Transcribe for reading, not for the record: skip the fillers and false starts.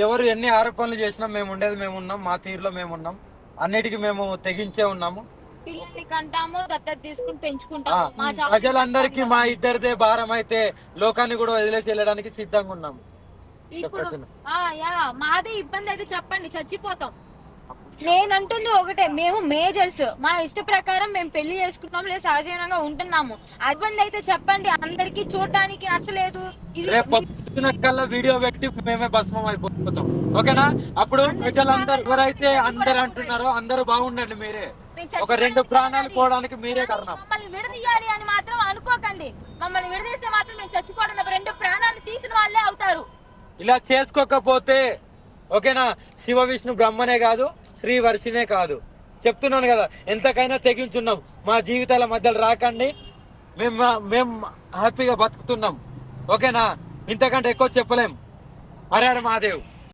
ఎవరు ఎన్ని ఆరోపణలు చేసినా మేము ఉండేది మేము ఉన్నాం, మా తీరులో మేము ఉన్నాం, అన్నిటికీ మేము తెగించే ఉన్నాము. పిల్లల్ని కంటాము, దత్తత తీసుకుని పెంచుకుంటాము. మా ప్రజలందరికీ మా ఇద్దరిదే భారం అయితే లోకాన్ని కూడా వదిలేసి వెళ్ళడానికి సిద్ధంగా ఉన్నాము. ఇప్పుడు మాదే ఇబ్బంది అయితే చెప్పండి, చచ్చిపోతాం. నేనంటుంది ఒకటే, మేము మేజర్స్, మా ఇష్ట ప్రకారం మేము పెళ్లి చేసుకున్నాము, లేదా సహజీవనంగా ఉంటున్నాము. ఇబ్బంది అయితే చెప్పండి, అందరికి చూడడానికి నచ్చలేదు. కల్లా వీడియో పెట్టి మేమే భస్మం అయిపోతాం, ఓకేనా? అప్పుడు ప్రజలందరూ ఎవరైతే అందరు అంటున్నారో అందరూ బాగుండండి, మీరే ఒక 2 ప్రాణాలు పోవడానికి మీరే కారణం. మమ్మల్ని విడదీయాలి అని మాత్రం అనుకోకండి. మమ్మల్ని విడదీస్తే మాత్రం మేము చచ్చిపోవడం 2 ప్రాణాలు తీసిన వాళ్ళే అవుతారు. ఇలా చేసుకోకపోతే ఓకేనా, శివ విష్ణు బ్రహ్మనే కాదు, శ్రీ వర్షినే కాదు, చెప్తున్నాను కదా, ఎంతకైనా తెగించున్నాం. మా జీవితాల మధ్యలో రాకండి, మేము హ్యాపీగా బతుకుతున్నాం, ఓకేనా? ఇంతకంటే ఎక్కువ చెప్పలేం. హర హర మహాదేవ్.